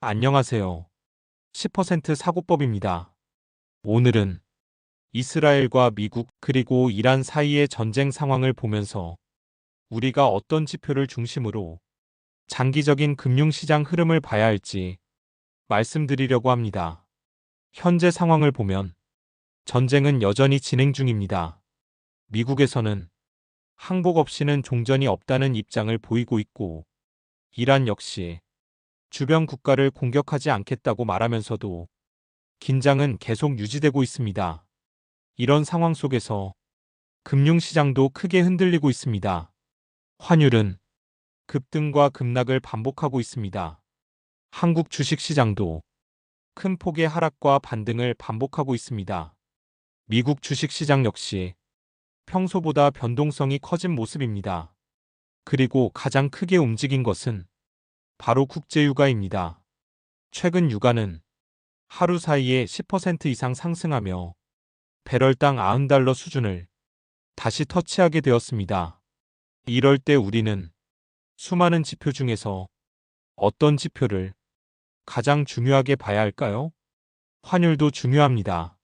안녕하세요. 10% 사고법입니다. 오늘은 이스라엘과 미국 그리고 이란 사이의 전쟁 상황을 보면서 우리가 어떤 지표를 중심으로 장기적인 금융시장 흐름을 봐야 할지 말씀드리려고 합니다. 현재 상황을 보면 전쟁은 여전히 진행 중입니다. 미국에서는 항복 없이는 종전이 없다는 입장을 보이고 있고, 이란 역시 주변 국가를 공격하지 않겠다고 말하면서도 긴장은 계속 유지되고 있습니다. 이런 상황 속에서 금융시장도 크게 흔들리고 있습니다. 환율은 급등과 급락을 반복하고 있습니다. 한국 주식시장도 큰 폭의 하락과 반등을 반복하고 있습니다. 미국 주식시장 역시 평소보다 변동성이 커진 모습입니다. 그리고 가장 크게 움직인 것은 바로 국제유가입니다. 최근 유가는 하루 사이에 10% 이상 상승하며 배럴당 90달러 수준을 다시 터치하게 되었습니다. 이럴 때 우리는 수많은 지표 중에서 어떤 지표를 가장 중요하게 봐야 할까요? 환율도 중요합니다.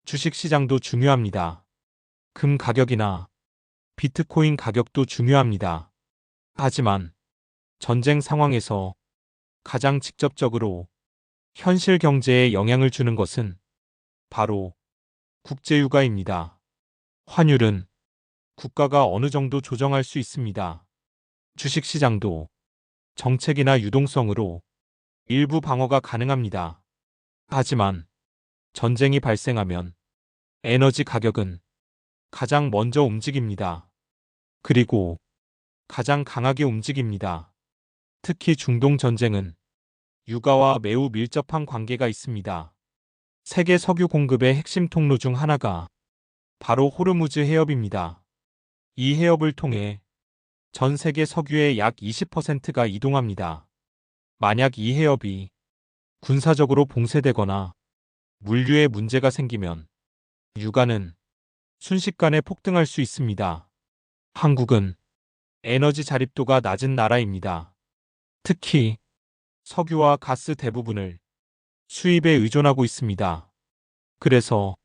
주식시장도 중요합니다. 금 가격이나 비트코인 가격도 중요합니다. 하지만 전쟁 상황에서 가장 직접적으로 현실 경제에 영향을 주는 것은 바로 국제유가입니다. 환율은 국가가 어느 정도 조정할 수 있습니다. 주식시장도 정책이나 유동성으로 일부 방어가 가능합니다. 하지만 전쟁이 발생하면 에너지 가격은 가장 먼저 움직입니다. 그리고 가장 강하게 움직입니다. 특히 중동 전쟁은 유가와 매우 밀접한 관계가 있습니다. 세계 석유 공급의 핵심 통로 중 하나가 바로 호르무즈 해협입니다. 이 해협을 통해 전 세계 석유의 약 20%가 이동합니다. 만약 이 해협이 군사적으로 봉쇄되거나 물류에 문제가 생기면 유가는 순식간에 폭등할 수 있습니다. 한국은 에너지 자립도가 낮은 나라입니다. 특히 석유와 가스 대부분을 수입에 의존하고 있습니다. 그래서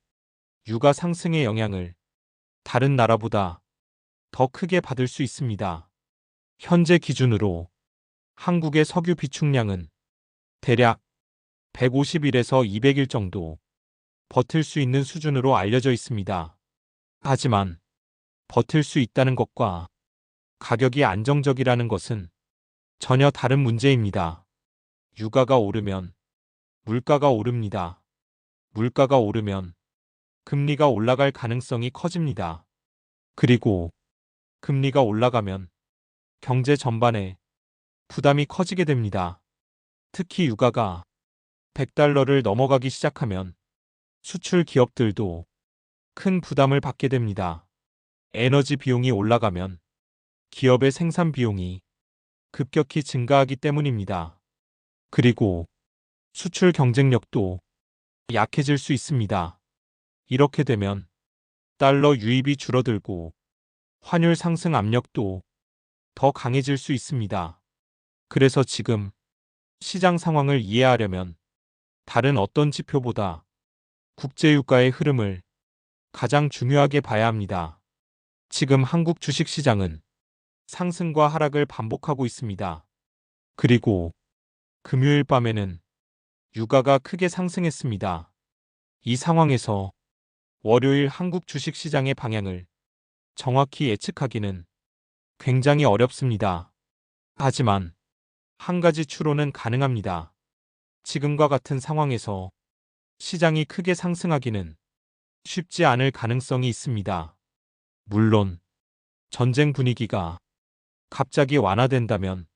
유가 상승의 영향을 다른 나라보다 더 크게 받을 수 있습니다. 현재 기준으로 한국의 석유 비축량은 대략 150일에서 200일 정도 버틸 수 있는 수준으로 알려져 있습니다. 하지만 버틸 수 있다는 것과 가격이 안정적이라는 것은 전혀 다른 문제입니다. 유가가 오르면 물가가 오릅니다. 물가가 오르면 금리가 올라갈 가능성이 커집니다. 그리고 금리가 올라가면 경제 전반에 부담이 커지게 됩니다. 특히 유가가 100달러를 넘어가기 시작하면 수출 기업들도 큰 부담을 받게 됩니다. 에너지 비용이 올라가면 기업의 생산 비용이 급격히 증가하기 때문입니다. 그리고 수출 경쟁력도 약해질 수 있습니다. 이렇게 되면 달러 유입이 줄어들고 환율 상승 압력도 더 강해질 수 있습니다. 그래서 지금 시장 상황을 이해하려면 다른 어떤 지표보다 국제유가의 흐름을 가장 중요하게 봐야 합니다. 지금 한국 주식시장은 상승과 하락을 반복하고 있습니다. 그리고 금요일 밤에는 유가가 크게 상승했습니다. 이 상황에서 월요일 한국 주식시장의 방향을 정확히 예측하기는 굉장히 어렵습니다. 하지만 한 가지 추론은 가능합니다. 지금과 같은 상황에서 시장이 크게 상승하기는 쉽지 않을 가능성이 있습니다. 물론 전쟁 분위기가 갑자기 완화된다면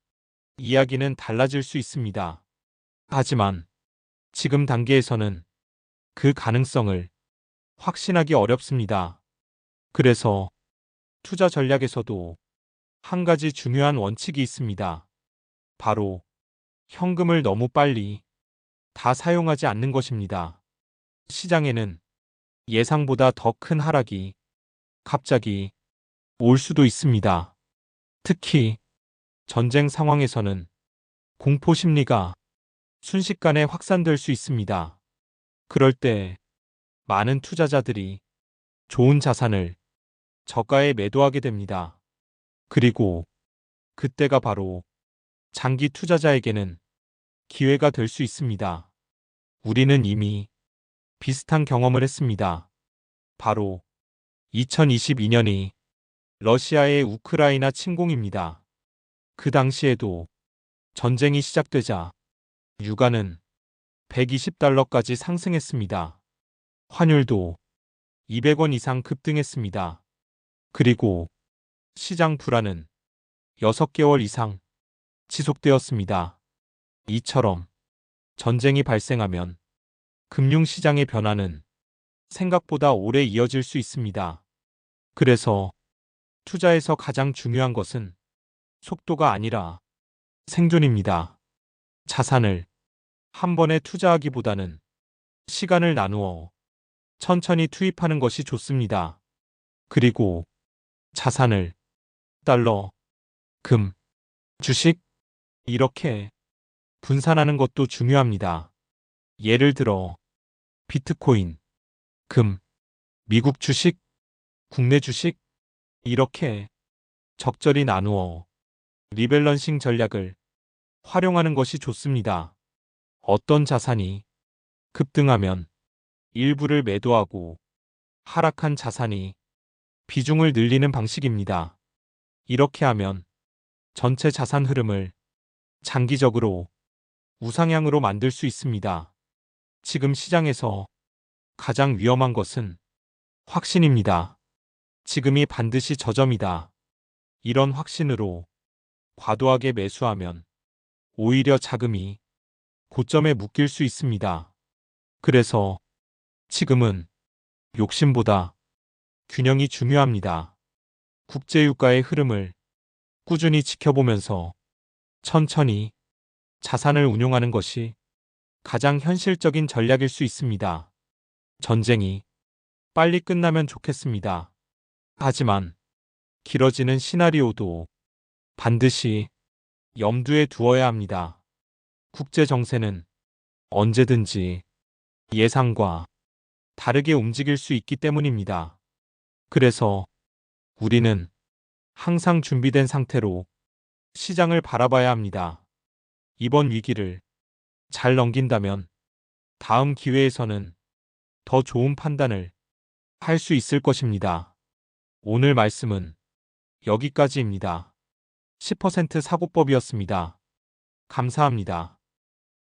이야기는 달라질 수 있습니다. 하지만 지금 단계에서는 그 가능성을 확신하기 어렵습니다. 그래서 투자 전략에서도 한 가지 중요한 원칙이 있습니다. 바로 현금을 너무 빨리 다 사용하지 않는 것입니다. 시장에는 예상보다 더 큰 하락이 갑자기 올 수도 있습니다. 특히 전쟁 상황에서는 공포 심리가 순식간에 확산될 수 있습니다. 그럴 때 많은 투자자들이 좋은 자산을 저가에 매도하게 됩니다. 그리고 그때가 바로 장기 투자자에게는 기회가 될 수 있습니다. 우리는 이미 비슷한 경험을 했습니다. 바로 2022년이 러시아의 우크라이나 침공입니다. 그 당시에도 전쟁이 시작되자 유가는 120달러까지 상승했습니다. 환율도 200원 이상 급등했습니다. 그리고 시장 불안은 6개월 이상 지속되었습니다. 이처럼 전쟁이 발생하면 금융시장의 변화는 생각보다 오래 이어질 수 있습니다. 그래서 투자에서 가장 중요한 것은 속도가 아니라 생존입니다. 자산을 한 번에 투자하기보다는 시간을 나누어 천천히 투입하는 것이 좋습니다. 그리고 자산을 달러, 금, 주식 이렇게 분산하는 것도 중요합니다. 예를 들어 비트코인, 금, 미국 주식, 국내 주식 이렇게 적절히 나누어 리밸런싱 전략을 활용하는 것이 좋습니다. 어떤 자산이 급등하면 일부를 매도하고 하락한 자산이 비중을 늘리는 방식입니다. 이렇게 하면 전체 자산 흐름을 장기적으로 우상향으로 만들 수 있습니다. 지금 시장에서 가장 위험한 것은 확신입니다. 지금이 반드시 저점이다. 이런 확신으로 과도하게 매수하면 오히려 자금이 고점에 묶일 수 있습니다. 그래서 지금은 욕심보다 균형이 중요합니다. 국제유가의 흐름을 꾸준히 지켜보면서 천천히 자산을 운용하는 것이 가장 현실적인 전략일 수 있습니다. 전쟁이 빨리 끝나면 좋겠습니다. 하지만 길어지는 시나리오도 반드시 염두에 두어야 합니다. 국제 정세는 언제든지 예상과 다르게 움직일 수 있기 때문입니다. 그래서 우리는 항상 준비된 상태로 시장을 바라봐야 합니다. 이번 위기를 잘 넘긴다면 다음 기회에서는 더 좋은 판단을 할 수 있을 것입니다. 오늘 말씀은 여기까지입니다. 10% 사고법이었습니다. 감사합니다.